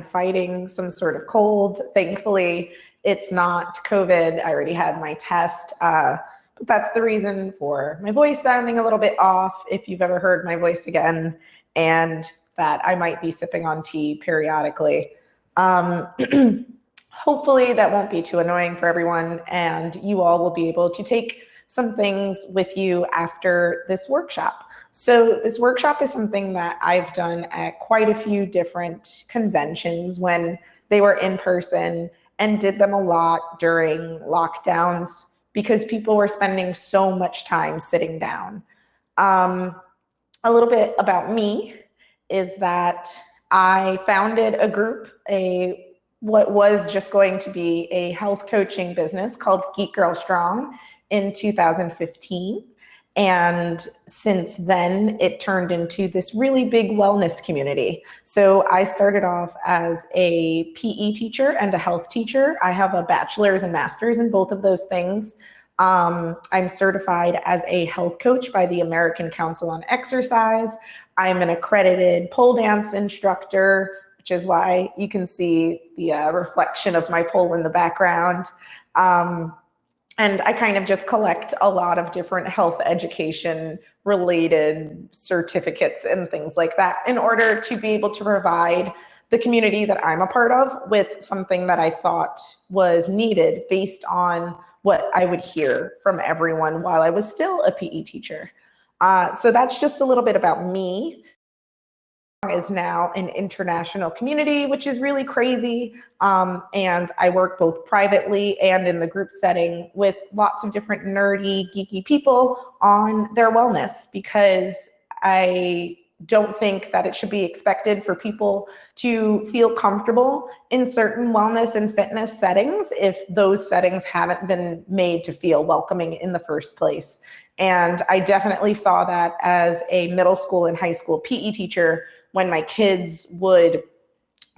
am fighting some sort of cold. Thankfully, it's not COVID. I already had my test, but that's the reason for my voice sounding a little bit off, if you've ever heard my voice again, and that I might be sipping on tea periodically. Hopefully that won't be too annoying for everyone, and you all will be able to take some things with you after this workshop. So this workshop is something that I've done at quite a few different conventions when they were in person, and did them a lot during lockdowns because people were spending so much time sitting down. A little bit about me is that I founded a group, what was just going to be a health coaching business called Geek Girl Strong in 2015. And since then, it turned into this really big wellness community. So I started off as a PE teacher and a health teacher. I have a bachelor's and master's in both of those things. I'm certified as a health coach by the American Council on Exercise. I'm an accredited pole dance instructor, which is why you can see the reflection of my pole in the background. And I kind of just collect a lot of different health education related certificates and things like that in order to be able to provide the community that I'm a part of with something that I thought was needed based on what I would hear from everyone while I was still a PE teacher. So that's just a little bit about me. Is now an international community, which is really crazy. And I work both privately and in the group setting with lots of different nerdy, geeky people on their wellness, because I don't think that it should be expected for people to feel comfortable in certain wellness and fitness settings if those settings haven't been made to feel welcoming in the first place. And I definitely saw that as a middle school and high school PE teacher, when my kids would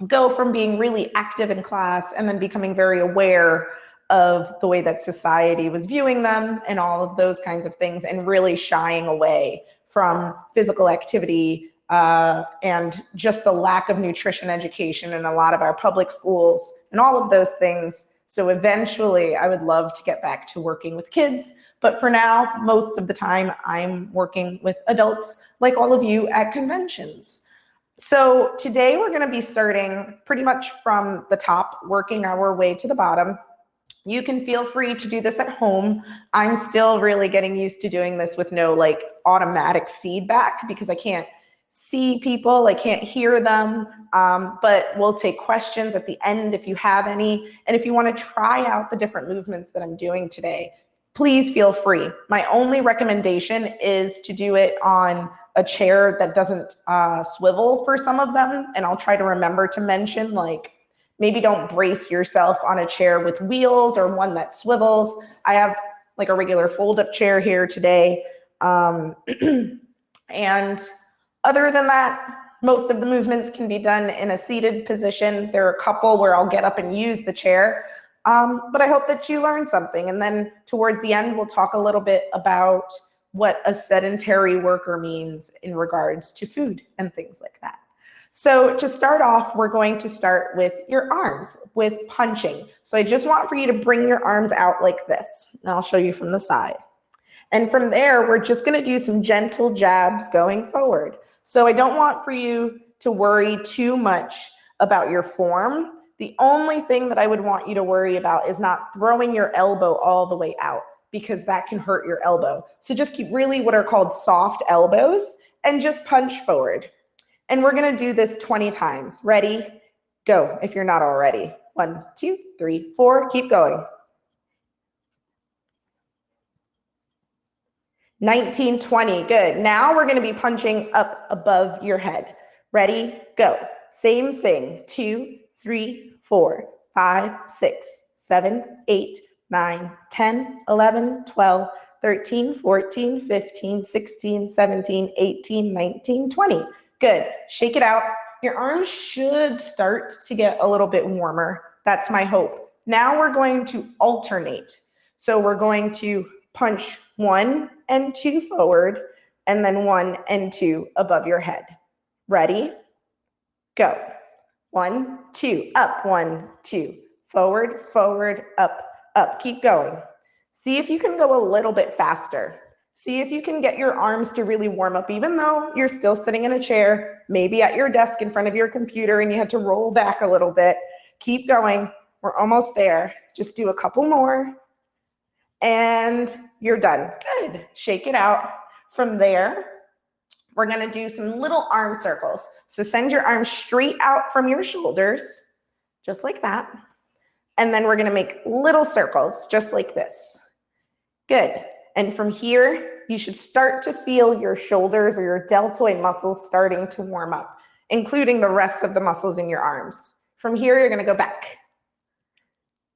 go from being really active in class and then becoming very aware of the way that society was viewing them and all of those kinds of things, and really shying away from physical activity and just the lack of nutrition education in a lot of our public schools and all of those things. So eventually I would love to get back to working with kids. But for now, most of the time I'm working with adults like all of you at conventions. So today we're going to be starting pretty much from the top, working our way to the bottom. You can feel free to do this at home. I'm still really getting used to doing this with no automatic feedback because I can't see people, I can't hear them, but we'll take questions at the end if you have any. And if you want to try out the different movements that I'm doing today, please feel free. My only recommendation is to do it on a chair that doesn't swivel for some of them. And I'll try to remember to mention, maybe don't brace yourself on a chair with wheels or one that swivels. I have a regular fold-up chair here today. And other than that, most of the movements can be done in a seated position. There are a couple where I'll get up and use the chair. But I hope that you learned something. And then towards the end, we'll talk a little bit about what a sedentary worker means in regards to food and things like that. So to start off, we're going to start with your arms, with punching. So I just want for you to bring your arms out like this. And I'll show you from the side. And from there, we're just going to do some gentle jabs going forward. So I don't want for you to worry too much about your form. The only thing that I would want you to worry about is not throwing your elbow all the way out, because that can hurt your elbow. So just keep really what are called soft elbows and just punch forward. And we're going to do this 20 times. Ready? Go. If you're not already. 1, 2, 3, 4. Keep going. 19, 20. Good. Now we're going to be punching up above your head. Ready? Go. Same thing. 2, 3, 4, 5, 6, 7, 8, 9, 10, 11, 12, 13, 14, 15, 16, 17, 18, 19, 20. Good. Shake it out. Your arms should start to get a little bit warmer. That's my hope. Now we're going to alternate. So we're going to punch 1 and 2 forward, and then 1 and 2 above your head. Ready? Go. 1, 2, up, 1, 2, forward, forward, up, up. Keep going. See if you can go a little bit faster. See if you can get your arms to really warm up, even though you're still sitting in a chair, maybe at your desk in front of your computer, and you had to roll back a little bit. Keep going. We're almost there. Just do a couple more, and you're done. Good. Shake it out. From there, we're going to do some little arm circles. So send your arms straight out from your shoulders, just like that. And then we're going to make little circles, just like this. Good. And from here, you should start to feel your shoulders or your deltoid muscles starting to warm up, including the rest of the muscles in your arms. From here, you're going to go back.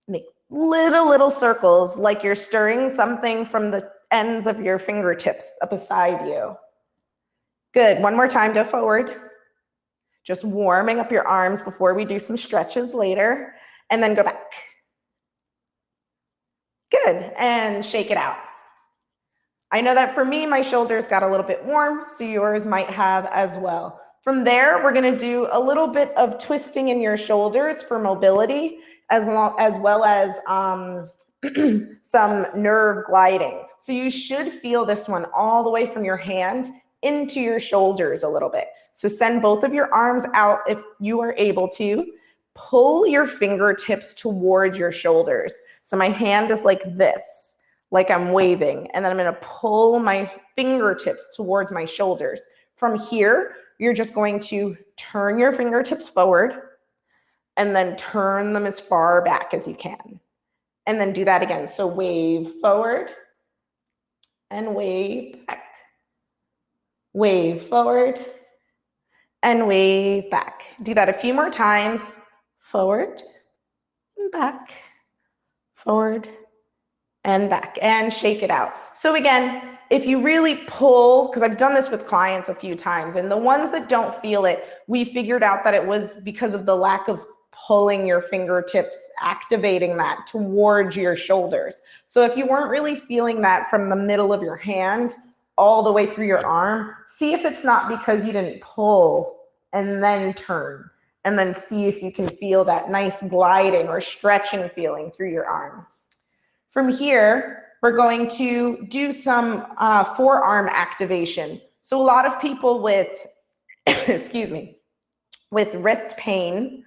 Make little circles like you're stirring something from the ends of your fingertips up beside you. Good. One more time, go forward. Just warming up your arms before we do some stretches later, and then go back. Good. And shake it out. I know that for me, my shoulders got a little bit warm, so yours might have as well. From there, we're going to do a little bit of twisting in your shoulders for mobility, as well as some nerve gliding. So you should feel this one all the way from your hand into your shoulders a little bit. So send both of your arms out if you are able to. Pull your fingertips toward your shoulders. So my hand is like this, like I'm waving, and then I'm going to pull my fingertips towards my shoulders. From here, you're just going to turn your fingertips forward and then turn them as far back as you can. And then do that again. So wave forward and wave back. Wave forward and wave back. Do that a few more times. Forward and back, forward and back, and shake it out. So again, if you really pull, because I've done this with clients a few times, and the ones that don't feel it, we figured out that it was because of the lack of pulling your fingertips, activating that towards your shoulders. So if you weren't really feeling that from the middle of your hand all the way through your arm, see if it's not because you didn't pull and then turn. And then see if you can feel that nice gliding or stretching feeling through your arm. From here, we're going to do some forearm activation. So a lot of people with, excuse me, with wrist pain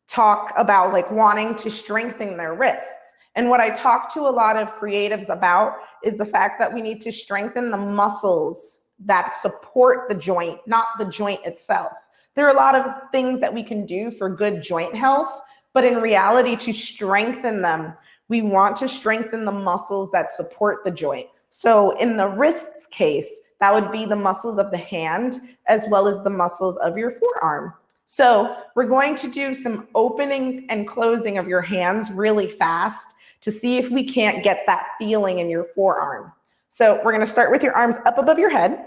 talk about like wanting to strengthen their wrists. And what I talk to a lot of creatives about is the fact that we need to strengthen the muscles that support the joint, not the joint itself. There are a lot of things that we can do for good joint health, but in reality, to strengthen them, we want to strengthen the muscles that support the joint. So in the wrist's case, that would be the muscles of the hand as well as the muscles of your forearm. So we're going to do some opening and closing of your hands really fast to see if we can't get that feeling in your forearm. So we're going to start with your arms up above your head.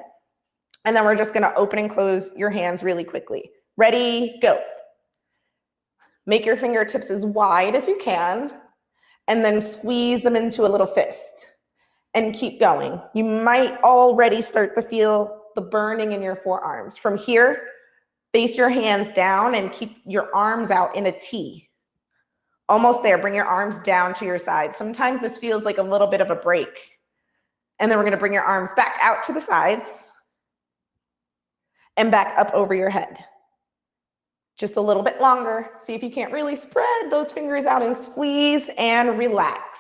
And then we're just going to open and close your hands really quickly. Ready, go. Make your fingertips as wide as you can, and then squeeze them into a little fist. And keep going. You might already start to feel the burning in your forearms. From here, face your hands down and keep your arms out in a T. Almost there. Bring your arms down to your side. Sometimes this feels like a little bit of a break. And then we're going to bring your arms back out to the sides and back up over your head. Just a little bit longer. See if you can't really spread those fingers out and squeeze and relax.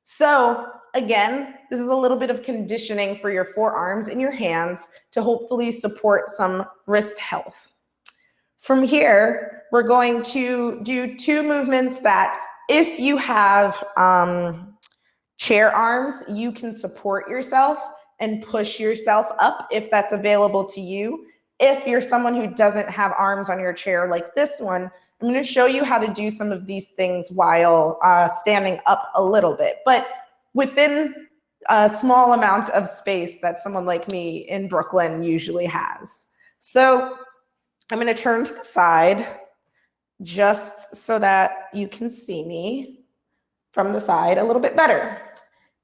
So again, this is a little bit of conditioning for your forearms and your hands to hopefully support some wrist health. From here, we're going to do two movements that if you have chair arms, you can support yourself and push yourself up if that's available to you. If you're someone who doesn't have arms on your chair like this one, I'm going to show you how to do some of these things while standing up a little bit, but within a small amount of space that someone like me in Brooklyn usually has. So I'm going to turn to the side just so that you can see me from the side a little bit better.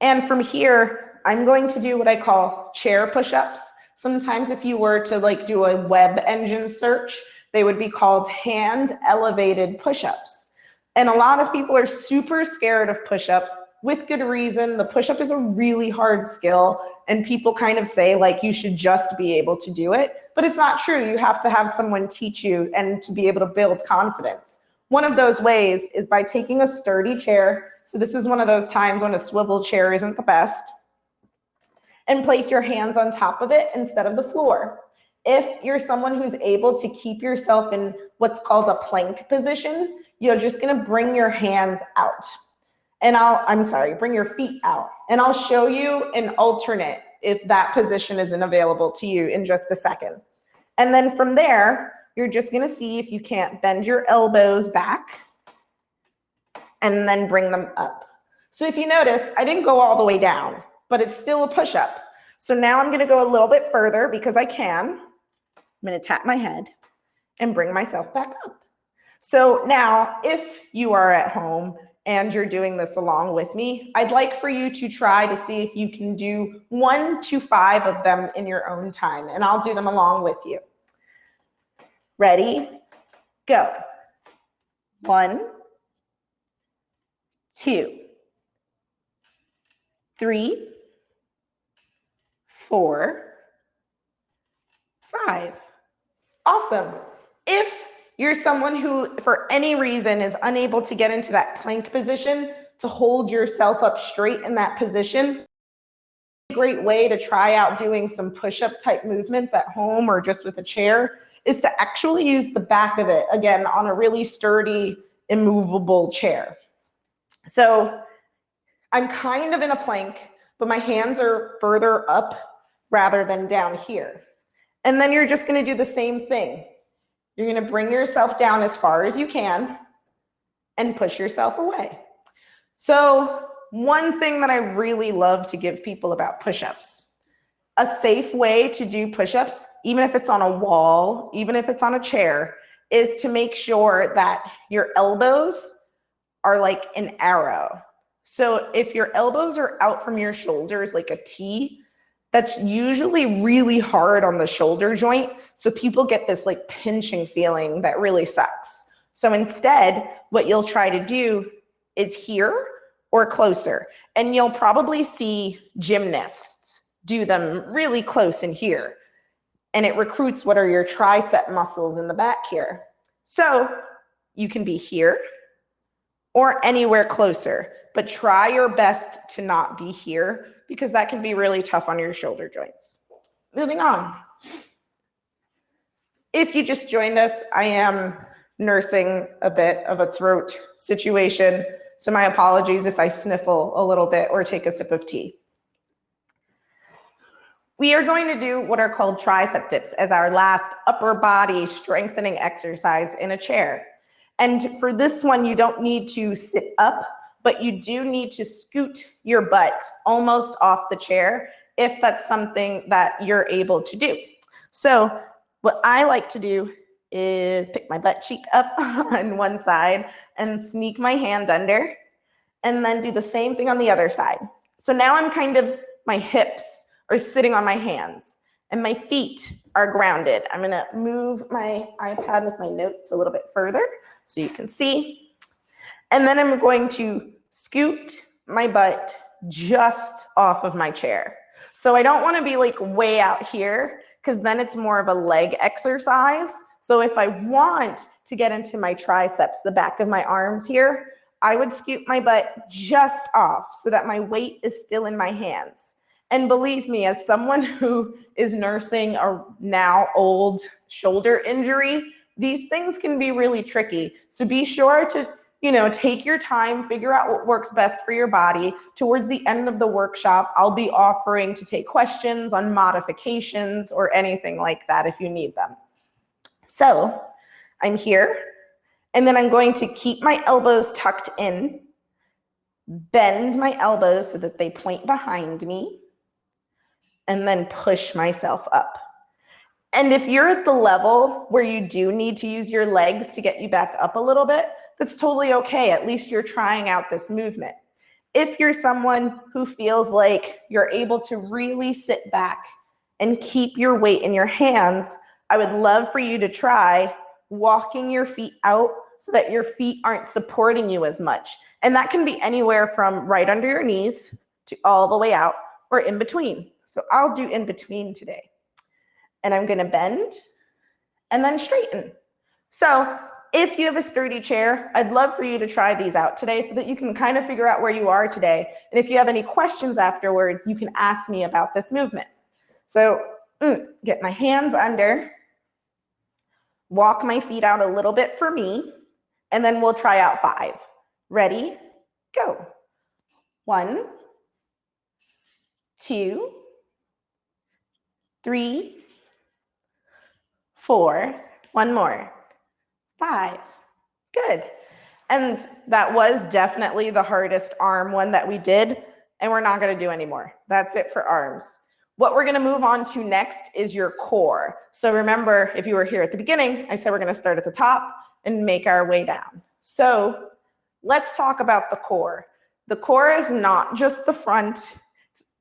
And from here, I'm going to do what I call chair push-ups. Sometimes if you were to like do a web engine search, They would be called hand elevated push-ups. And a lot of people are super scared of push-ups with good reason. The push-up is a really hard skill, and people kind of say like you should just be able to do it, but it's not true. You have to have someone teach you and to be able to build confidence. One of those ways is by taking a sturdy chair. So this is one of those times when a swivel chair isn't the best, and place your hands on top of it instead of the floor. If you're someone who's able to keep yourself in what's called a plank position, you're just gonna bring your hands out. And bring your feet out. And I'll show you an alternate if that position isn't available to you in just a second. And then from there, you're just gonna see if you can't bend your elbows back and then bring them up. So if you notice, I didn't go all the way down, but it's still a push-up. So now I'm gonna go a little bit further because I can. I'm gonna tap my head and bring myself back up. So now if you are at home and you're doing this along with me, I'd like for you to try to see if you can do 1 to 5 of them in your own time, and I'll do them along with you. Ready, go. 1, 2, 3, 4, 5. Awesome. If you're someone who, for any reason, is unable to get into that plank position, to hold yourself up straight in that position, a great way to try out doing some push-up type movements at home or just with a chair is to actually use the back of it, again, on a really sturdy, immovable chair. So I'm kind of in a plank, but my hands are further up rather than down here. And then you're just gonna do the same thing. You're gonna bring yourself down as far as you can and push yourself away. So one thing that I really love to give people about push-ups, a safe way to do push-ups, even if it's on a wall, even if it's on a chair, is to make sure that your elbows are like an arrow. So if your elbows are out from your shoulders like a T, that's usually really hard on the shoulder joint. So people get this like pinching feeling that really sucks. So instead, what you'll try to do is here or closer. And you'll probably see gymnasts do them really close in here. And it recruits what are your tricep muscles in the back here. So you can be here or anywhere closer, but try your best to not be here because that can be really tough on your shoulder joints. Moving on. If you just joined us, I am nursing a bit of a throat situation, so my apologies if I sniffle a little bit or take a sip of tea. We are going to do what are called tricep dips as our last upper body strengthening exercise in a chair. And for this one, you don't need to sit up, but you do need to scoot your butt almost off the chair if that's something that you're able to do. So what I like to do is pick my butt cheek up on one side and sneak my hand under, and then do the same thing on the other side. So now I'm my hips are sitting on my hands and my feet are grounded. I'm gonna move my iPad with my notes a little bit further so you can see. And then I'm going to scoot my butt just off of my chair. So I don't want to be like way out here because then it's more of a leg exercise. So if I want to get into my triceps, the back of my arms here, I would scoot my butt just off so that my weight is still in my hands. And believe me, as someone who is nursing a now old shoulder injury, these things can be really tricky. So be sure to take your time, figure out what works best for your body. Towards the end of the workshop, I'll be offering to take questions on modifications or anything like that if you need them. So I'm here, and then I'm going to keep my elbows tucked in, bend my elbows so that they point behind me, and then push myself up. And if you're at the level where you do need to use your legs to get you back up a little bit, that's totally okay. At least you're trying out this movement. If you're someone who feels like you're able to really sit back and keep your weight in your hands, I would love for you to try walking your feet out so that your feet aren't supporting you as much. And that can be anywhere from right under your knees to all the way out or in between. So I'll do in between today. And I'm gonna bend and then straighten. So if you have a sturdy chair, I'd love for you to try these out today so that you can kind of figure out where you are today. And if you have any questions afterwards, you can ask me about this movement. So get my hands under, walk my feet out a little bit for me, and then we'll try out 5. Ready? Go. 1, 2, 3, 4. One more. 5. Good. And that was definitely the hardest arm one that we did, and we're not going to do anymore. That's it for arms. What we're going to move on to next is your core. So remember, if you were here at the beginning, I said we're going to start at the top and make our way down. So let's talk about the core. The core is not just the front,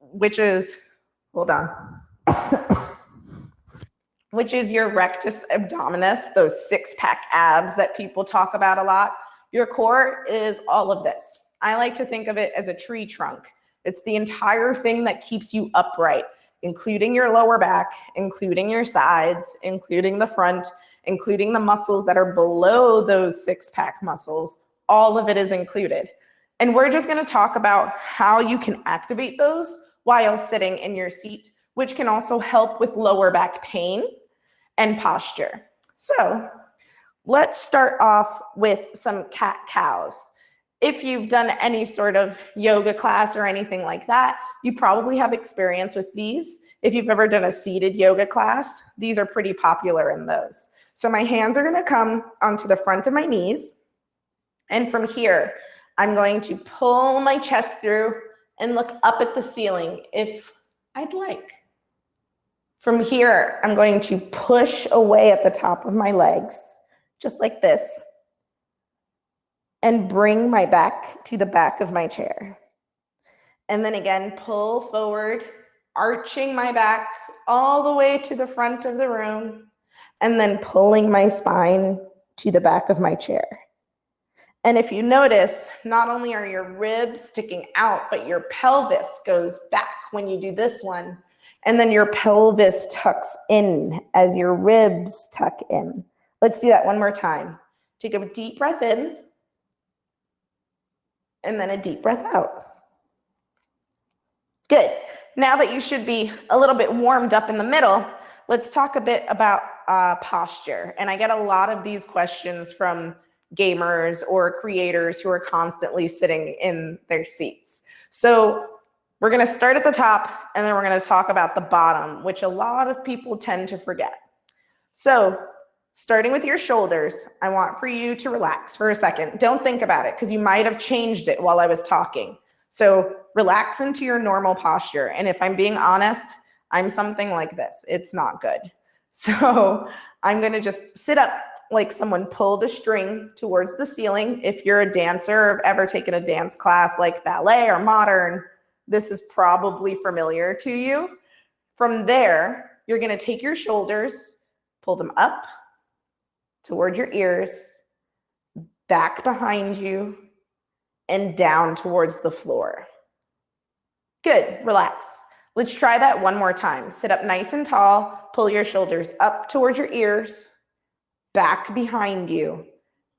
which is, hold on, which is your rectus abdominis, those 6-pack abs that people talk about a lot. Your core is all of this. I like to think of it as a tree trunk. It's the entire thing that keeps you upright, including your lower back, including your sides, including the front, including the muscles that are below those 6-pack muscles. All of it is included. And we're just going to talk about how you can activate those while sitting in your seat, which can also help with lower back pain and posture. So let's start off with some cat-cows. If you've done any sort of yoga class or anything like that, you probably have experience with these. If you've ever done a seated yoga class, these are pretty popular in those. So my hands are going to come onto the front of my knees. And from here, I'm going to pull my chest through and look up at the ceiling if I'd like. From here, I'm going to push away at the top of my legs, just like this, and bring my back to the back of my chair. And then again, pull forward, arching my back all the way to the front of the room, and then pulling my spine to the back of my chair. And if you notice, not only are your ribs sticking out, but your pelvis goes back when you do this one. And then your pelvis tucks in as your ribs tuck in. Let's do that one more time. Take a deep breath in, and then a deep breath out. Good. Now that you should be a little bit warmed up in the middle, let's talk a bit about posture. And I get a lot of these questions from gamers or creators who are constantly sitting in their seats. So we're going to start at the top, and then we're going to talk about the bottom, which a lot of people tend to forget. So starting with your shoulders, I want for you to relax for a second. Don't think about it, because you might have changed it while I was talking. So relax into your normal posture. And if I'm being honest, I'm something like this. It's not good. So I'm going to just sit up like someone pulled a string towards the ceiling. If you're a dancer or ever taken a dance class like ballet or modern, this is probably familiar to you. From there, you're going to take your shoulders, pull them up toward your ears, back behind you, and down towards the floor. Good. Relax. Let's try that one more time. Sit up nice and tall, pull your shoulders up towards your ears, back behind you,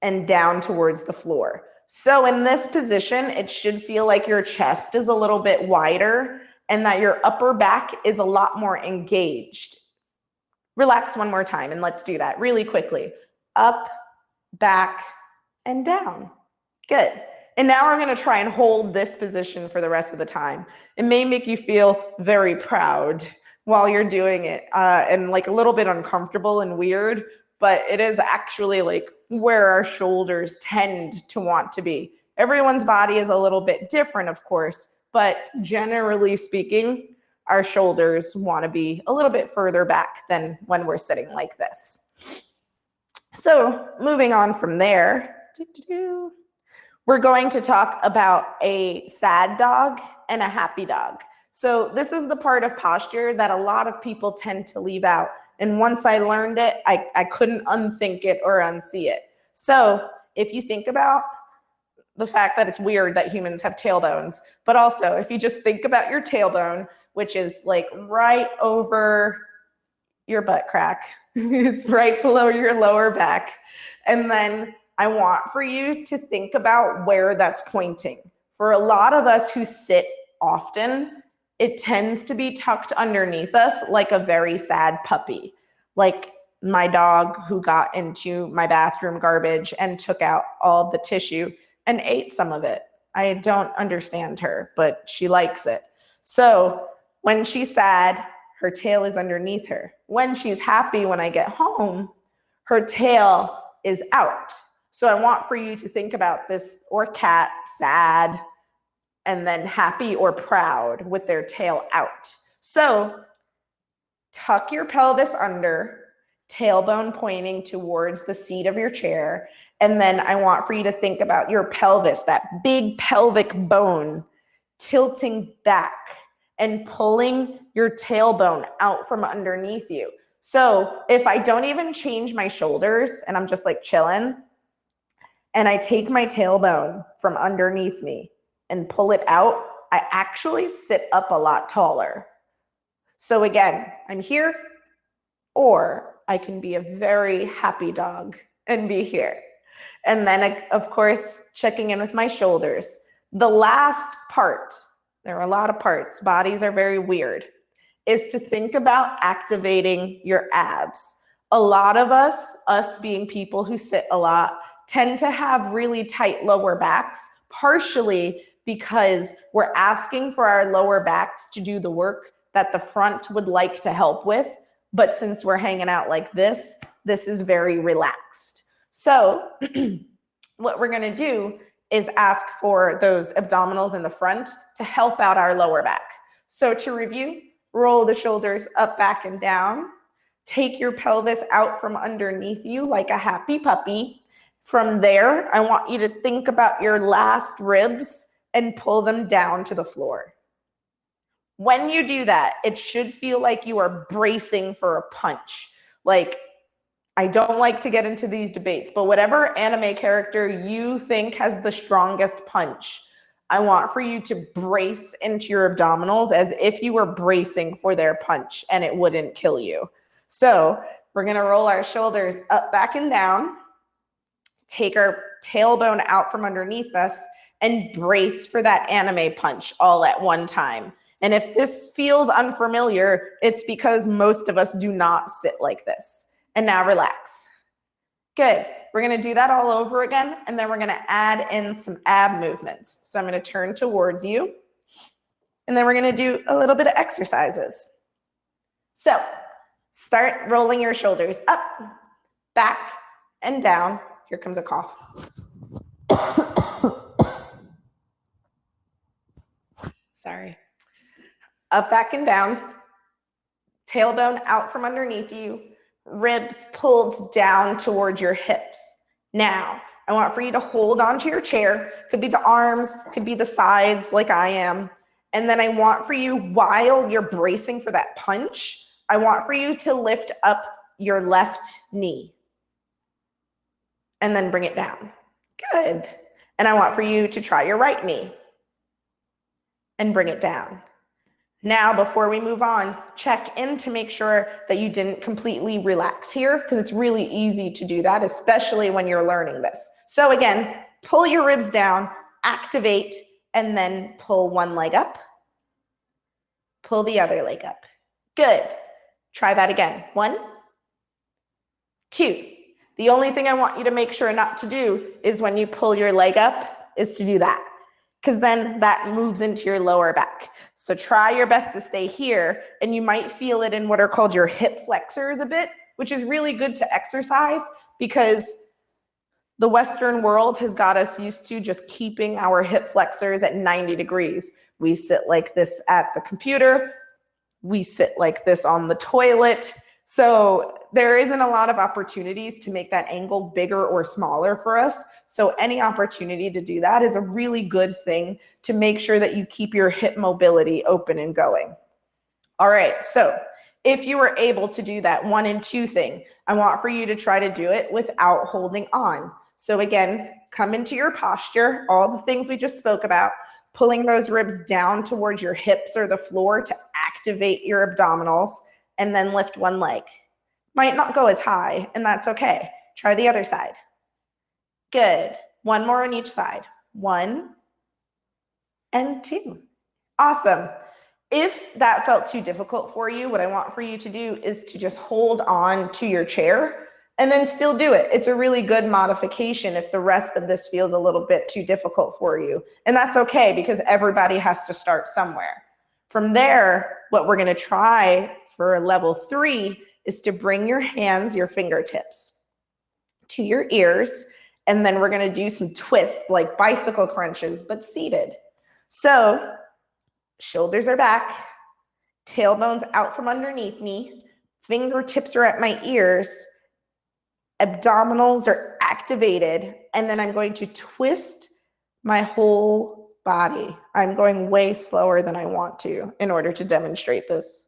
and down towards the floor. So in this position, it should feel like your chest is a little bit wider and that your upper back is a lot more engaged. Relax one more time, and let's do that really quickly. Up, back, and down. Good. And now we're going to try and hold this position for the rest of the time. It may make you feel very proud while you're doing it and like a little bit uncomfortable and weird, but it is actually like where our shoulders tend to want to be. Everyone's body is a little bit different, of course, but generally speaking, our shoulders want to be a little bit further back than when we're sitting like this. So moving on from there, we're going to talk about a sad dog and a happy dog. So this is the part of posture that a lot of people tend to leave out. And once I learned it, I couldn't unthink it or unsee it. So if you think about the fact that it's weird that humans have tailbones, but also if you just think about your tailbone, which is like right over your butt crack, it's right below your lower back. And then I want for you to think about where that's pointing. For a lot of us who sit often, it tends to be tucked underneath us like a very sad puppy, like my dog who got into my bathroom garbage and took out all the tissue and ate some of it. I don't understand her, but she likes it. So when she's sad, her tail is underneath her. When she's happy, when I get home, her tail is out. So I want for you to think about this, or cat, sad, and then happy or proud with their tail out. So tuck your pelvis under, tailbone pointing towards the seat of your chair. And then I want for you to think about your pelvis, that big pelvic bone tilting back and pulling your tailbone out from underneath you. So if I don't even change my shoulders and I'm just like chilling, and I take my tailbone from underneath me and pull it out, I actually sit up a lot taller. So again, I'm here, or I can be a very happy dog and be here. And then, of course, checking in with my shoulders. The last part, there are a lot of parts, bodies are very weird, is to think about activating your abs. A lot of us being people who sit a lot, tend to have really tight lower backs, partially because we're asking for our lower backs to do the work that the front would like to help with. But since we're hanging out like this is very relaxed. So what we're gonna do is ask for those abdominals in the front to help out our lower back. So to review, roll the shoulders up, back, and down. Take your pelvis out from underneath you like a happy puppy. From there, I want you to think about your last ribs and pull them down to the floor. When you do that, it should feel like you are bracing for a punch. Like, I don't like to get into these debates, but whatever anime character you think has the strongest punch, I want for you to brace into your abdominals as if you were bracing for their punch and it wouldn't kill you. So we're gonna roll our shoulders up, back, and down. Take our tailbone out from underneath us and brace for that anime punch all at one time. And if this feels unfamiliar, it's because most of us do not sit like this. And now relax. Good. We're going to do that all over again, and then we're going to add in some ab movements. So I'm going to turn towards you, and then we're going to do a little bit of exercises. So start rolling your shoulders up, back, and down. Here comes a cough. Sorry. Up, back, and down. Tailbone out from underneath you. Ribs pulled down towards your hips. Now, I want for you to hold onto your chair. Could be the arms, could be the sides like I am. And then I want for you, while you're bracing for that punch, I want for you to lift up your left knee. And then bring it down. Good. And I want for you to try your right knee and bring it down. Now, before we move on, check in to make sure that you didn't completely relax here, because it's really easy to do that, especially when you're learning this. So again, pull your ribs down, activate, and then pull one leg up. Pull the other leg up. Good. Try that again. 1, 2. The only thing I want you to make sure not to do is when you pull your leg up is to do that, because then that moves into your lower back. So try your best to stay here, and you might feel it in what are called your hip flexors a bit, which is really good to exercise because the Western world has got us used to just keeping our hip flexors at 90 degrees. We sit like this at the computer. We sit like this on the toilet. So there isn't a lot of opportunities to make that angle bigger or smaller for us. So any opportunity to do that is a really good thing to make sure that you keep your hip mobility open and going. All right, so If you were able to do that 1 and 2 thing, I want for you to try to do it without holding on. So again, come into your posture, all the things we just spoke about, pulling those ribs down towards your hips or the floor to activate your abdominals, and then lift one leg. Might not go as high, and that's okay. Try the other side. Good. One more on each side. 1 and 2. Awesome. If that felt too difficult for you, what I want for you to do is to just hold on to your chair and then still do it. It's a really good modification if the rest of this feels a little bit too difficult for you. And that's okay, because everybody has to start somewhere. From there, what we're going to try for level 3 is to bring your hands, your fingertips, to your ears, and then we're going to do some twists like bicycle crunches, but seated. So shoulders are back, tailbone's out from underneath me, fingertips are at my ears, abdominals are activated, and then I'm going to twist my whole body. I'm going way slower than I want to in order to demonstrate this.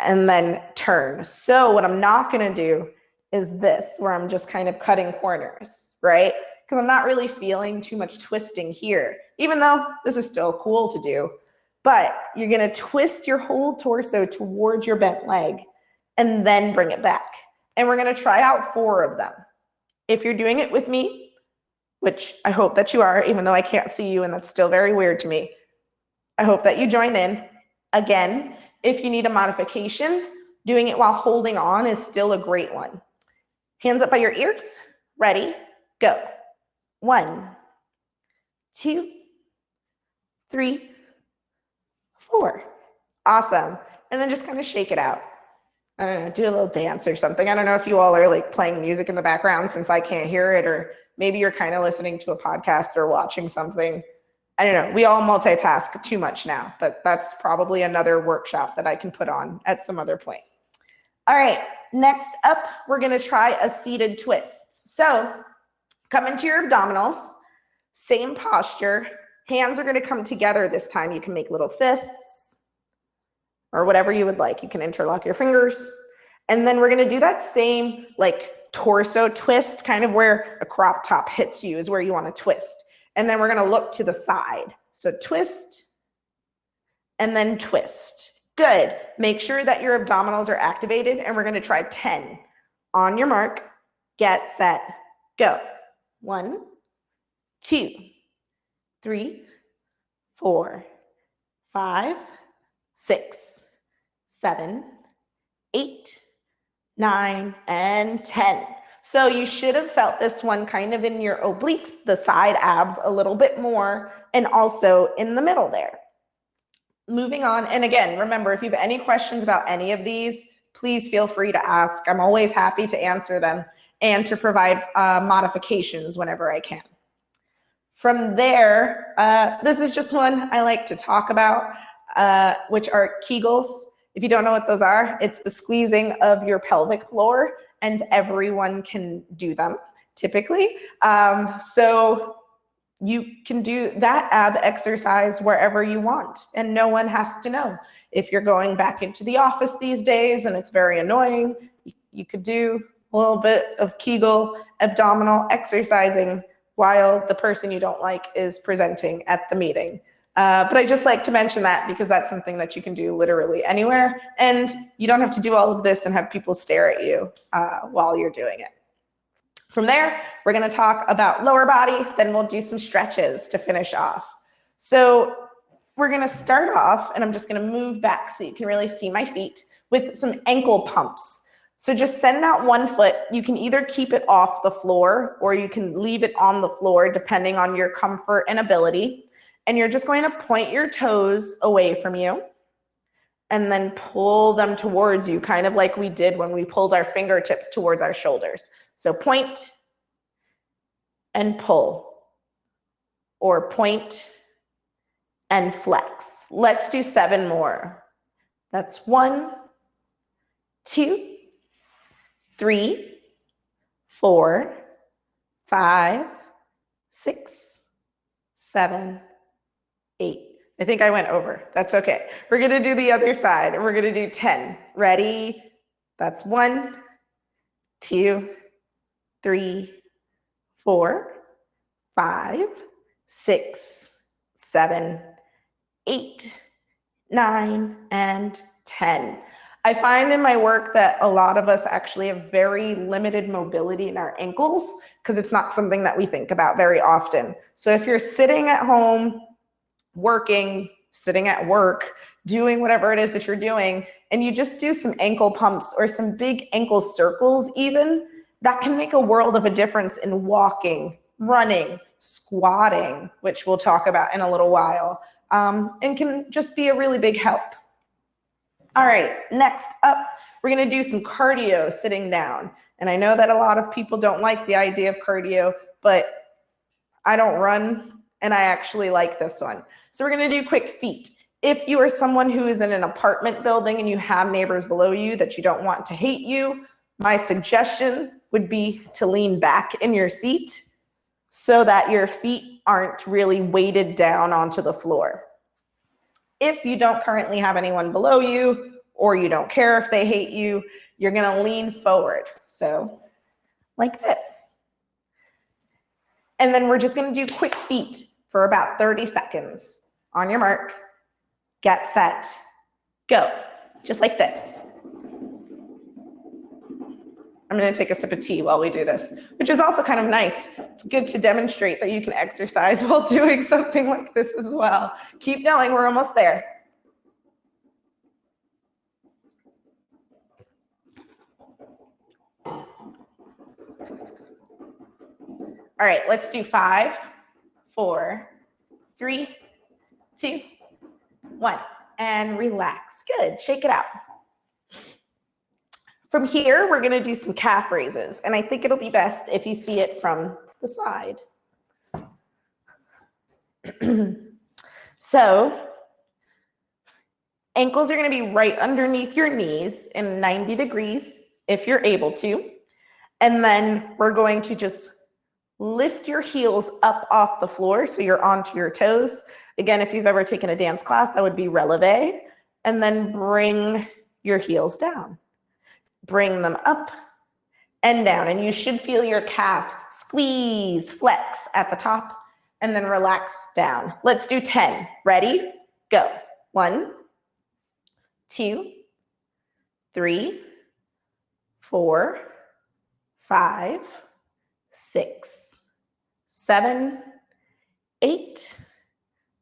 And then turn. So what I'm not going to do is this, where I'm just kind of cutting corners, right? Because I'm not really feeling too much twisting here, even though this is still cool to do. But you're going to twist your whole torso towards your bent leg and then bring it back. And we're going to try out 4 of them. If you're doing it with me, which I hope that you are, even though I can't see you and that's still very weird to me, I hope that you join in. Again, if you need a modification, doing it while holding on is still a great one. Hands up by your ears. Ready? Go. 1, 2, 3, 4. Awesome. And then just kind of shake it out. I don't know, do a little dance or something. I don't know if you all are like playing music in the background since I can't hear it, or maybe you're kind of listening to a podcast or watching something. I don't know. We all multitask too much now, but that's probably another workshop that I can put on at some other point. All right, next up, we're going to try a seated twist. So come into your abdominals, same posture. Hands are going to come together this time. You can make little fists or whatever you would like. You can interlock your fingers. And then we're going to do that same like torso twist, kind of where a crop top hits you is where you want to twist. And then we're going to look to the side. So twist and then twist. Good. Make sure that your abdominals are activated, and we're going to try 10. On your mark, get set, go. 1, 2, 3, 4, 5, 6, 7, 8, 9, and 10. So you should have felt this one kind of in your obliques, the side abs a little bit more, and also in the middle there. Moving on, and again, remember, if you have any questions about any of these, please feel free to ask. I'm always happy to answer them and to provide modifications whenever I can. From there, this is just one I like to talk about, which are Kegels. If you don't know what those are, it's the squeezing of your pelvic floor, and everyone can do them typically. So you can do that ab exercise wherever you want, and no one has to know. If you're going back into the office these days and it's very annoying, you could do a little bit of Kegel abdominal exercising while the person you don't like is presenting at the meeting. But I just like to mention that because that's something that you can do literally anywhere, and you don't have to do all of this and have people stare at you while you're doing it. From there, we're going to talk about lower body, then we'll do some stretches to finish off. So we're going to start off, and I'm just going to move back so you can really see my feet, with some ankle pumps. So just send out one foot. You can either keep it off the floor or you can leave it on the floor depending on your comfort and ability. And you're just going to point your toes away from you and then pull them towards you, kind of like we did when we pulled our fingertips towards our shoulders. So point and pull, or point and flex. Let's do 7 more. That's 1, 2, 3, 4, 5, 6, 7, 8. I think I went over. That's okay. We're going to do the other side. We're going to do 10. Ready? That's 1, 2, 3, 4, 5, 6, 7, 8, 9, and 10. I find in my work that a lot of us actually have very limited mobility in our ankles because it's not something that we think about very often. So if you're sitting at home, working, sitting at work, doing whatever it is that you're doing, and you just do some ankle pumps or some big ankle circles even, that can make a world of a difference in walking, running, squatting, which we'll talk about in a little while, and can just be a really big help. All right, next up, we're gonna do some cardio sitting down. And I know that a lot of people don't like the idea of cardio, but I don't run, and I actually like this one. So we're gonna do quick feet. If you are someone who is in an apartment building and you have neighbors below you that you don't want to hate you, my suggestion would be to lean back in your seat so that your feet aren't really weighted down onto the floor. If you don't currently have anyone below you, or you don't care if they hate you, you're gonna lean forward. So like this. And then we're just gonna do quick feet for about 30 seconds. On your mark, get set, go. Just like this. I'm gonna take a sip of tea while we do this, which is also kind of nice. It's good to demonstrate that you can exercise while doing something like this as well. Keep going, we're almost there. All right, let's do 5, 4, 3, 2, 1, and relax. Good, shake it out. From here, we're gonna do some calf raises, and I think it'll be best if you see it from the side. So, ankles are gonna be right underneath your knees in 90 degrees, if you're able to. And then we're going to just lift your heels up off the floor so you're onto your toes. Again, if you've ever taken a dance class, that would be releve. And then bring your heels down. Bring them up and down. And you should feel your calf squeeze, flex at the top, and then relax down. Let's do 10. Ready? Go. 1, 2, 3, 4, 5, 6, 7, 8,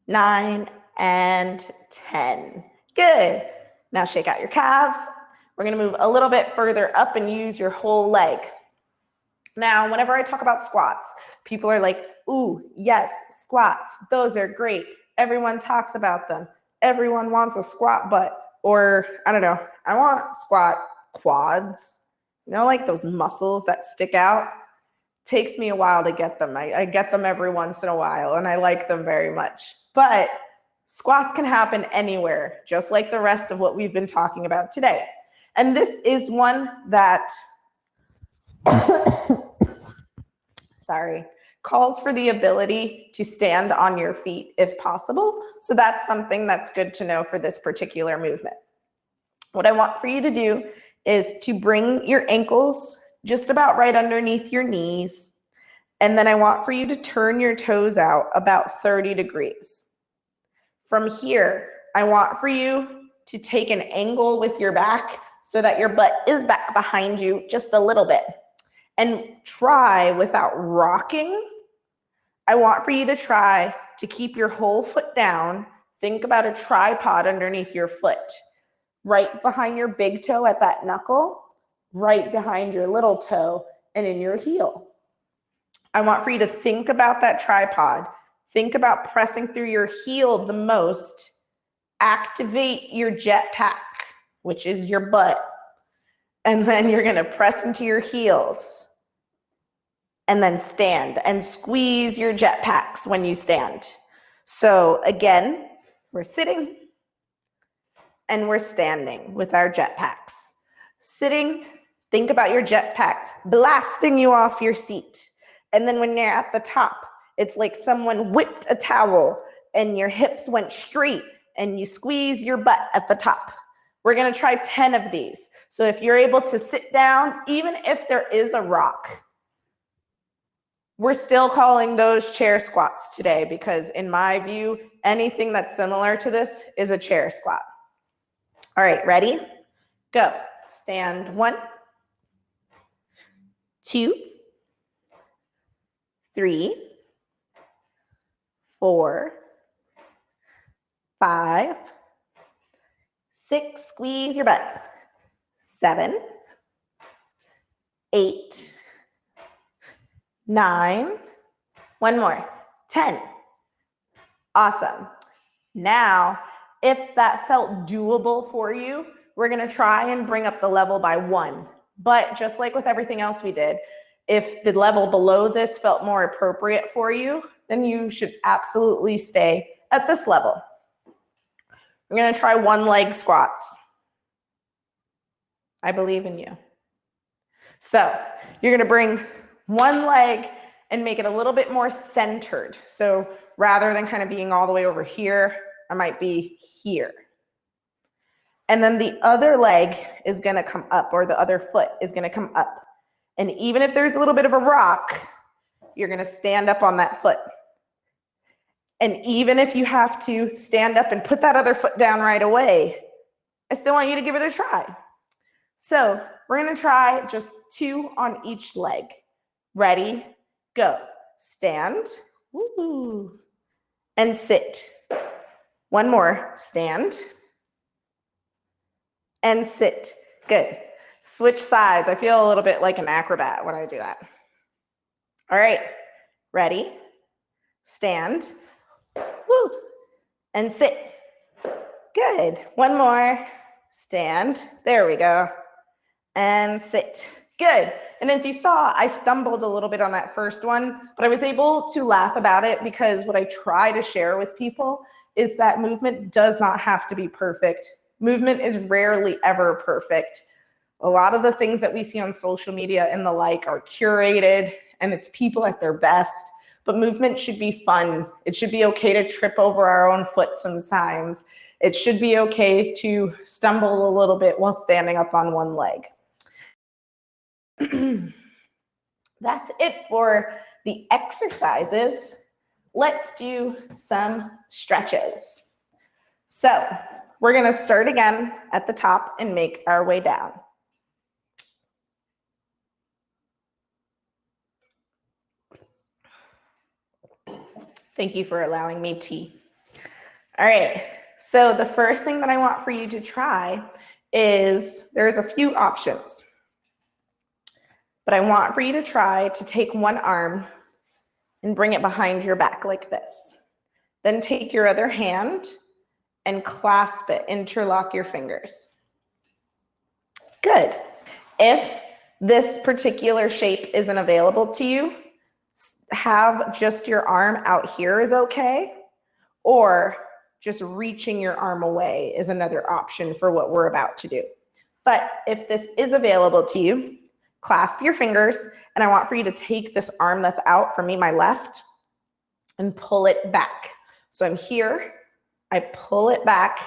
9, and 10. Good. Now shake out your calves. We're gonna move a little bit further up and use your whole leg. Now, whenever I talk about squats, people are like, ooh, yes, squats, those are great. Everyone talks about them. Everyone wants a squat butt, or I don't know, I want squat quads. You know, like those muscles that stick out? Takes me a while to get them. I get them every once in a while, and I like them very much. But squats can happen anywhere, just like the rest of what we've been talking about today. And this is one that, calls for the ability to stand on your feet if possible. So that's something that's good to know for this particular movement. What I want for you to do is to bring your ankles just about right underneath your knees. And then I want for you to turn your toes out about 30 degrees. From here, I want for you to take an angle with your back so that your butt is back behind you just a little bit. And try, without rocking, I want for you to try to keep your whole foot down. Think about a tripod underneath your foot, right behind your big toe at that knuckle, right behind your little toe, and in your heel. I want for you to think about that tripod. Think about pressing through your heel the most. Activate your jetpack, which is your butt. And then you're gonna press into your heels. And then stand and squeeze your jetpacks when you stand. So again, we're sitting and we're standing with our jetpacks. Sitting, think about your jetpack blasting you off your seat. And then when you're at the top, it's like someone whipped a towel and your hips went straight and you squeeze your butt at the top. We're gonna try 10 of these. So if you're able to sit down, even if there is a rock, we're still calling those chair squats today because in my view, anything that's similar to this is a chair squat. All right, ready? Go. Stand 1, 2, 3, 4, 5, 6, squeeze your butt, 7, 8, 9, one more, 10. Awesome. Now, if that felt doable for you, we're gonna try and bring up the level by 1. But just like with everything else we did, if the level below this felt more appropriate for you, then you should absolutely stay at this level. We're gonna try 1 leg squats. I believe in you. So you're gonna bring 1 leg and make it a little bit more centered. So rather than kind of being all the way over here, I might be here. And then the other leg is gonna come up, or the other foot is gonna come up. And even if there's a little bit of a rock, you're gonna stand up on that foot. And even if you have to stand up and put that other foot down right away, I still want you to give it a try. So we're gonna try just 2 on each leg. Ready, go. Stand, woo, and sit. 1 more, stand, and sit. Good. Switch sides. I feel a little bit like an acrobat when I do that. All right, ready, stand, woo, and sit. Good. 1 more. Stand. There we go. And sit. Good. And as you saw, I stumbled a little bit on that first one, but I was able to laugh about it because what I try to share with people is that movement does not have to be perfect. Movement is rarely ever perfect. A lot of the things that we see on social media and the like are curated and it's people at their best. But movement should be fun. It should be okay to trip over our own foot sometimes. It should be okay to stumble a little bit while standing up on 1 leg. That's it for the exercises. Let's do some stretches. So we're gonna start again at the top and make our way down. Thank you for allowing me tea. All right, so the first thing that I want for you to try is there's a few options, but I want for you to try to take 1 arm and bring it behind your back like this. Then take your other hand and clasp it, interlock your fingers. Good. If this particular shape isn't available to you, have just your arm out here is okay, or just reaching your arm away is another option for what we're about to do. But if this is available to you, clasp your fingers, and I want for you to take this arm that's out, for me, my left, and pull it back. So I'm here, I pull it back,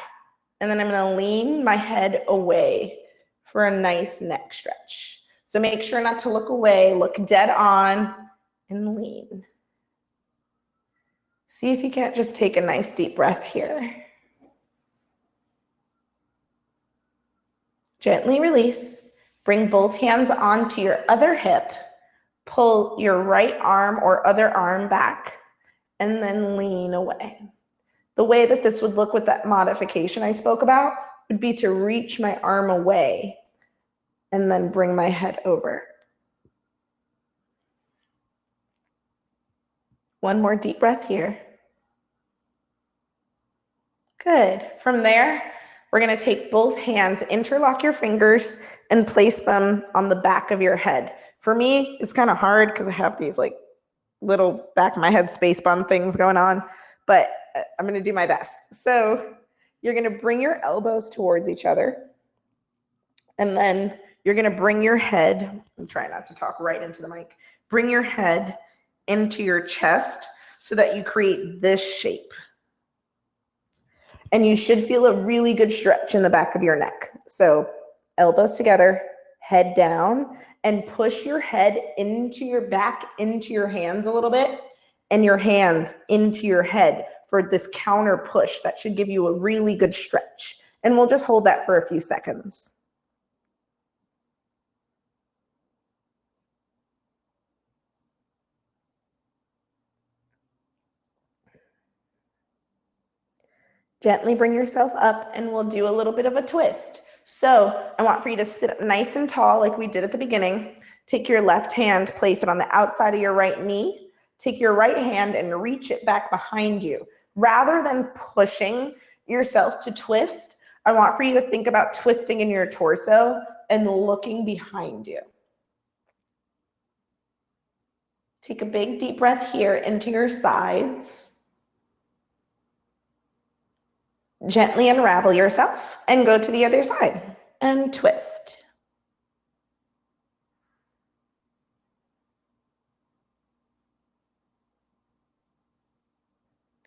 and then I'm gonna lean my head away for a nice neck stretch. So make sure not to look away, look dead on, and lean. See if you can't just take a nice deep breath here. Gently release. Bring both hands onto your other hip. Pull your right arm or other arm back, and then lean away. The way that this would look with that modification I spoke about would be to reach my arm away and then bring my head over. 1 more deep breath here. Good. From there, we're going to take both hands, interlock your fingers, and place them on the back of your head. For me, it's kind of hard because I have these like little back of my head space bun things going on, but I'm going to do my best. So you're going to bring your elbows towards each other, and then you're going to bring your head, I'm trying not to talk right into the mic, bring your head into your chest so that you create this shape. And you should feel a really good stretch in the back of your neck. So elbows together, head down, and push your head into your back, into your hands a little bit, and your hands into your head for this counter push. That should give you a really good stretch. And we'll just hold that for a few seconds. Gently bring yourself up, and we'll do a little bit of a twist. So I want for you to sit up nice and tall like we did at the beginning. Take your left hand, place it on the outside of your right knee. Take your right hand and reach it back behind you. Rather than pushing yourself to twist, I want for you to think about twisting in your torso and looking behind you. Take a big deep breath here into your sides. Gently unravel yourself and go to the other side and twist.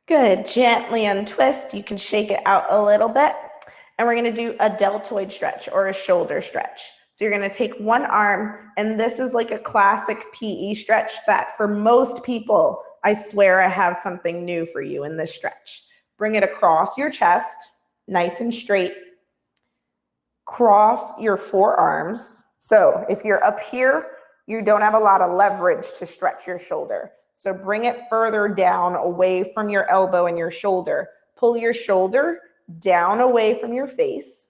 Good. Gently untwist. You can shake it out a little bit. And we're going to do a deltoid stretch or a shoulder stretch. So you're going to take one arm, and this is like a classic PE stretch that for most people, I swear I have something new for you in this stretch. Bring it across your chest, nice and straight. Cross your forearms. So if you're up here, you don't have a lot of leverage to stretch your shoulder. So bring it further down away from your elbow and your shoulder. Pull your shoulder down away from your face.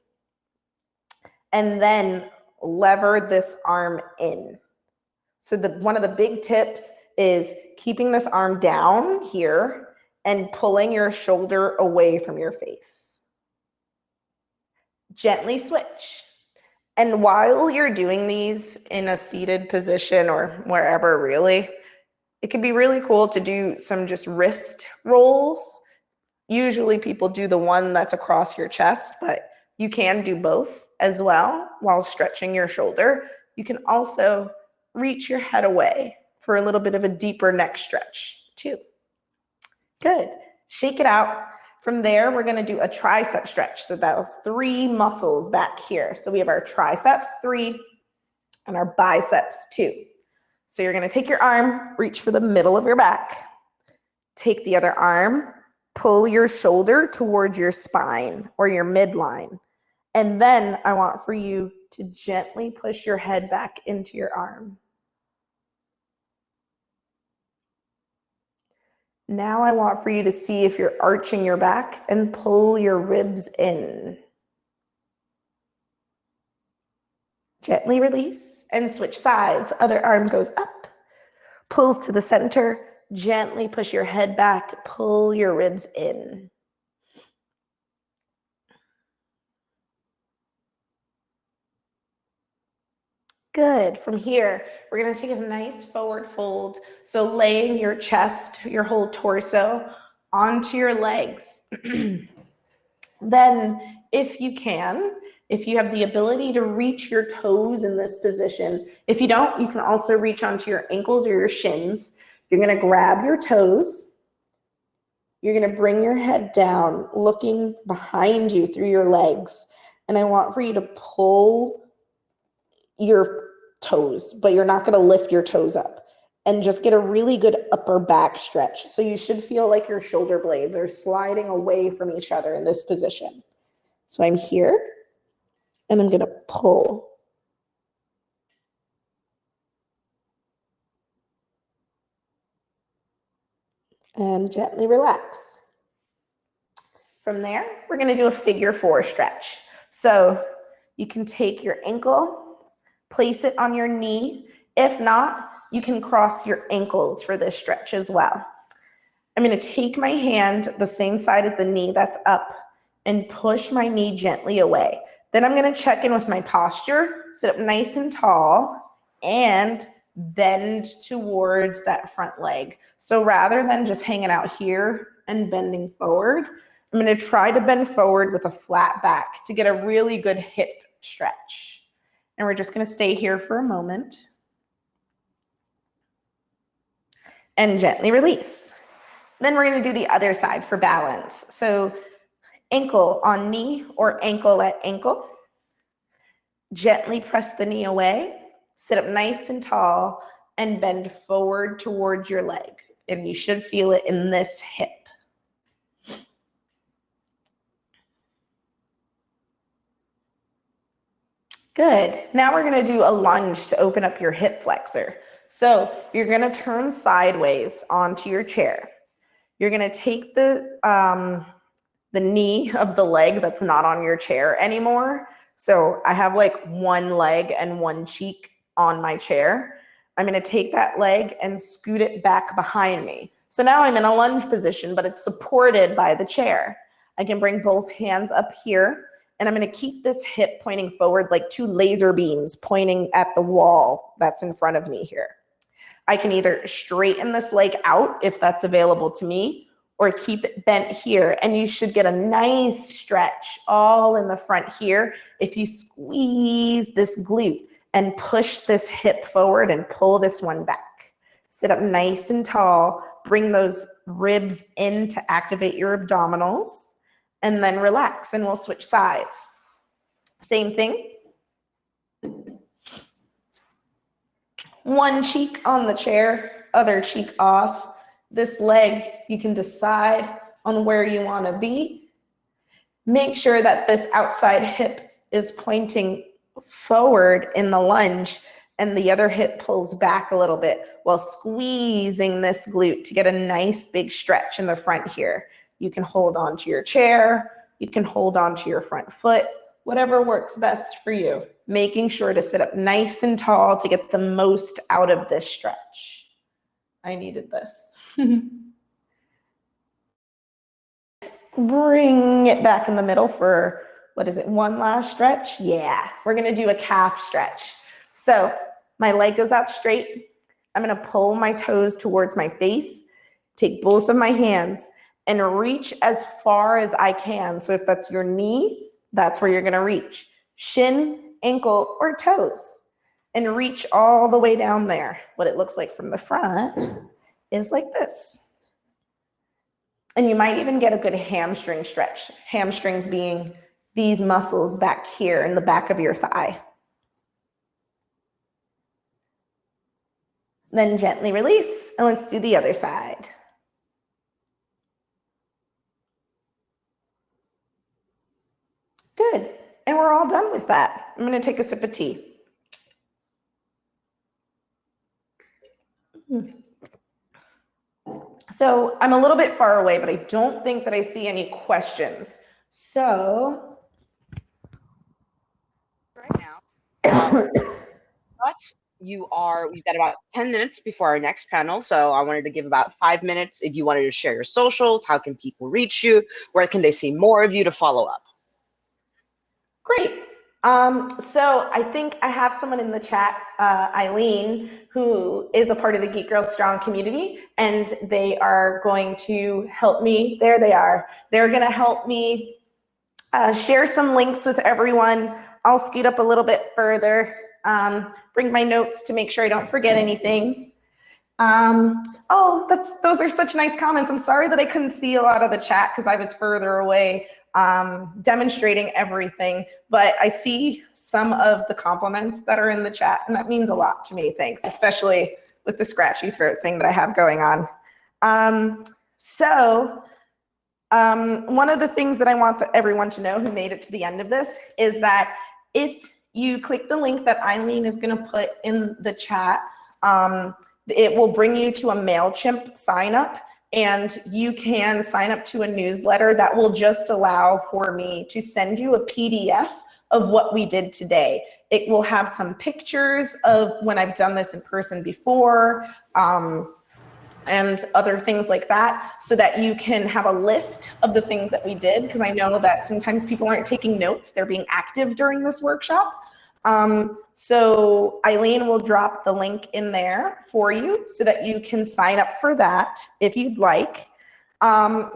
And then lever this arm in. So one of the big tips is keeping this arm down here and pulling your shoulder away from your face. Gently switch. And while you're doing these in a seated position or wherever really, it can be really cool to do some just wrist rolls. Usually people do the one that's across your chest, but you can do both as well while stretching your shoulder. You can also reach your head away for a little bit of a deeper neck stretch too. Good. Shake it out. From there, we're going to do a tricep stretch. So that was 3 muscles back here. So we have our triceps, 3, and our biceps, 2. So you're going to take your arm, reach for the middle of your back. Take the other arm, pull your shoulder towards your spine or your midline. And then I want for you to gently push your head back into your arm. Now I want for you to see if you're arching your back and pull your ribs in. Gently release and switch sides. Other arm goes up, pulls to the center. Gently push your head back, pull your ribs in. Good. From here, we're going to take a nice forward fold. So laying your chest, your whole torso onto your legs. Then, if you can, if you have the ability to reach your toes in this position, if you don't, you can also reach onto your ankles or your shins. You're going to grab your toes. You're going to bring your head down, looking behind you through your legs. And I want for you to pull your toes, but you're not going to lift your toes up, and just get a really good upper back stretch. So you should feel like your shoulder blades are sliding away from each other in this position. So I'm here and I'm going to pull. And gently relax. From there, we're going to do a figure 4 stretch. So you can take your ankle, place it on your knee. If not, you can cross your ankles for this stretch as well. I'm going to take my hand the same side as the knee that's up and push my knee gently away. Then I'm going to check in with my posture, sit up nice and tall, and bend towards that front leg. So rather than just hanging out here and bending forward, I'm going to try to bend forward with a flat back to get a really good hip stretch. And we're just going to stay here for a moment. And gently release. Then we're going to do the other side for balance. So Ankle on knee or ankle at ankle. Gently press the knee away. Sit up nice and tall and bend forward toward your leg. And you should feel it in this hip. Good. Now we're going to do a lunge to open up your hip flexor. So you're going to turn sideways onto your chair. You're going to take the knee of the leg that's not on your chair anymore. So I have like one leg and one cheek on my chair. I'm going to take that leg and scoot it back behind me. So now I'm in a lunge position, but it's supported by the chair. I can bring both hands up here, and I'm going to keep this hip pointing forward like two laser beams pointing at the wall that's in front of me here. I can either straighten this leg out if that's available to me, or keep it bent here, and you should get a nice stretch all in the front here if you squeeze this glute and push this hip forward and pull this one back. Sit up nice and tall, bring those ribs in to activate your abdominals, and then relax, and we'll switch sides. Same thing. One cheek on the chair, other cheek off. This leg, you can decide on where you want to be. Make sure that this outside hip is pointing forward in the lunge, and the other hip pulls back a little bit while squeezing this glute to get a nice big stretch in the front here. You can hold on to your chair. You can hold on to your front foot, whatever works best for you. Making sure to sit up nice and tall to get the most out of this stretch. I needed this. Bring it back in the middle for, what is it, one last stretch? Yeah, we're gonna do a calf stretch. So my leg goes out straight. I'm gonna pull my toes towards my face, take both of my hands and reach as far as I can. So if that's your knee, that's where you're gonna reach. Shin, ankle, or toes. And reach all the way down there. What it looks like from the front is like this. And you might even get a good hamstring stretch. Hamstrings being these muscles back here in the back of your thigh. Then gently release, and let's do the other side. Good, and we're all done with that. I'm gonna take a sip of tea. So I'm a little bit far away, but I don't think that I see any questions. So right now, but we've got about 10 minutes before our next panel. So I wanted to give about 5 minutes. If you wanted to share your socials, how can people reach you? Where can they see more of you to follow up? Great. So I think I have someone in the chat, Aylin, who is a part of the Geek Girls Strong community, and they are going to help me. There they are. They're going to help me share some links with everyone. I'll scoot up a little bit further, bring my notes to make sure I don't forget anything. Those are such nice comments. I'm sorry that I couldn't see a lot of the chat because I was further away demonstrating everything, but I see some of the compliments that are in the chat, and that means a lot to me. Thanks, especially with the scratchy throat thing that I have going on. One of the things that I want everyone to know who made it to the end of this is that if you click the link that Aylin is going to put in the chat, it will bring you to a MailChimp sign up, and you can sign up to a newsletter that will just allow for me to send you a PDF of what we did today. It will have some pictures of when I've done this in person before, and other things like that, so that you can have a list of the things that we did, because I know that sometimes people aren't taking notes, they're being active during this workshop. So Aylin will drop the link in there for you so that you can sign up for that if you'd like.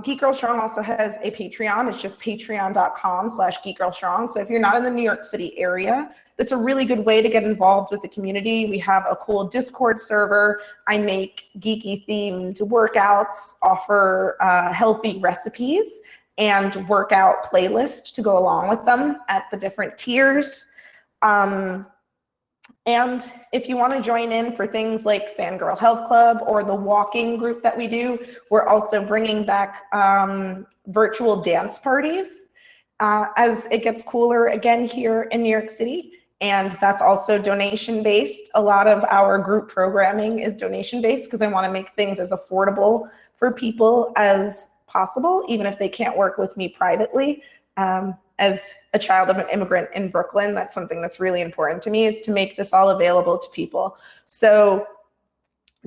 Geek Girl Strong also has a Patreon. It's just patreon.com/geekgirlstrong. So if you're not in the New York City area, that's a really good way to get involved with the community. We have a cool Discord server. I make geeky themed workouts, offer healthy recipes, and workout playlist to go along with them at the different tiers. And if you want to join in for things like Fangirl Health Club or the walking group that we do, we're also bringing back virtual dance parties as it gets cooler again here in New York City. And that's also donation-based. A lot of our group programming is donation-based because I want to make things as affordable for people as possible, even if they can't work with me privately. As a child of an immigrant in Brooklyn, that's something that's really important to me, is to make this all available to people. So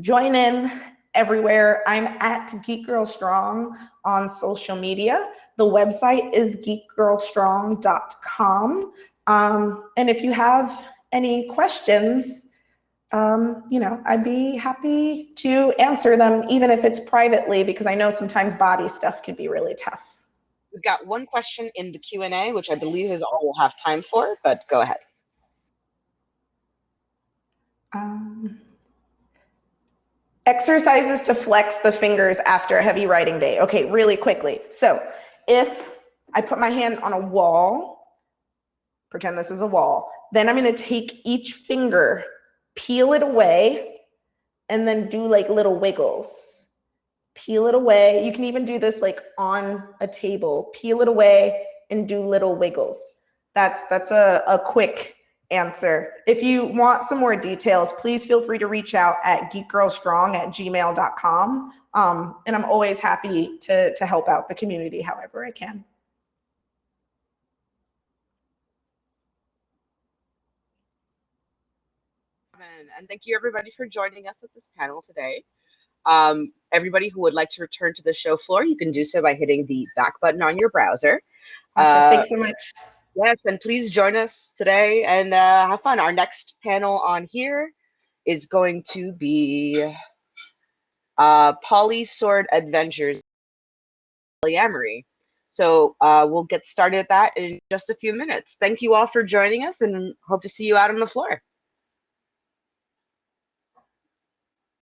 join in everywhere. I'm at Geek Girl Strong on social media. The website is geekgirlstrong.com. And if you have any questions, I'd be happy to answer them, even if it's privately, because I know sometimes body stuff can be really tough. We've got one question in the Q&A, which I believe is all we'll have time for, but go ahead. Exercises to flex the fingers after a heavy writing day. Okay, really quickly. So if I put my hand on a wall, pretend this is a wall, then I'm going to take each finger, peel it away, and then do like little wiggles. Peel it away. You can even do this like on a table. Peel it away and do little wiggles. That's a quick answer. If you want some more details, please feel free to reach out at geekgirlstrong@gmail.com. And I'm always happy to help out the community however I can. And thank you everybody for joining us at this panel today. Everybody who would like to return to the show floor, you can do so by hitting the back button on your browser. Thanks so much. Yes, and please join us today and have fun. Our next panel on here is going to be Polysword Adventures Polyamory. So we'll get started with that in just a few minutes. Thank you all for joining us and hope to see you out on the floor.